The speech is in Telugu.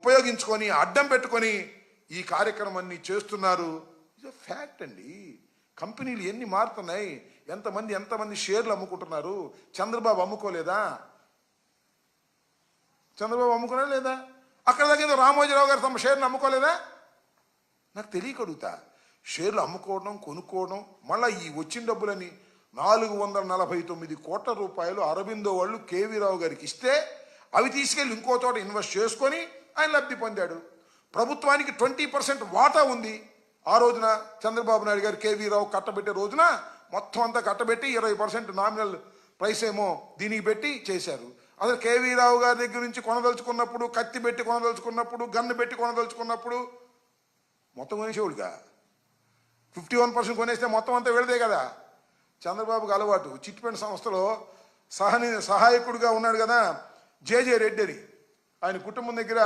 ఉపయోగించుకొని అడ్డం పెట్టుకొని ఈ కార్యక్రమాన్ని చేస్తున్నారు. ఇది ఫ్యాక్ట్ అండి. కంపెనీలు ఎన్ని మారుతున్నాయి, ఎంతమంది షేర్లు అమ్ముకుంటున్నారు. చంద్రబాబు అమ్ముకోలేదా? చంద్రబాబు అమ్ముకున్నా లేదా? అక్కడ దగ్గర రామోజీరావు గారు తమ షేర్లు అమ్ముకోలేదా? నాకు తెలియకడుగుతా. షేర్లు అమ్ముకోవడం, కొనుక్కోవడం, మళ్ళీ ఈ వచ్చిన డబ్బులని 449 కోట్ల రూపాయలు అరబిందో వాళ్ళు కేవీ రావు గారికి ఇస్తే అవి తీసుకెళ్ళి ఇంకో చోట ఇన్వెస్ట్ చేసుకొని ఆయన లబ్ధి పొందాడు. ప్రభుత్వానికి 20% వాటా ఉంది. ఆ రోజున చంద్రబాబు నాయుడు గారు కేవీ రావు కట్టబెట్టే రోజున మొత్తం అంతా కట్టబెట్టి 20% నామినల్ ప్రైస్ ఏమో దీనికి పెట్టి చేశారు. అసలు కేవీ రావు గారి దగ్గర నుంచి కొనదలుచుకున్నప్పుడు, కత్తి పెట్టి కొనదలుచుకున్నప్పుడు, గన్ను పెట్టి కొనదలుచుకున్నప్పుడు మొత్తం కొనేసేవాడుగా. 51% కొనేస్తే మొత్తం అంతా వెళదే కదా. చంద్రబాబుకి అలవాటు. చిట్ ఫండ్ సంస్థలో సహాయకుడిగా ఉన్నాడు కదా జేజే రెడ్డి అని. ఆయన కుటుంబం దగ్గర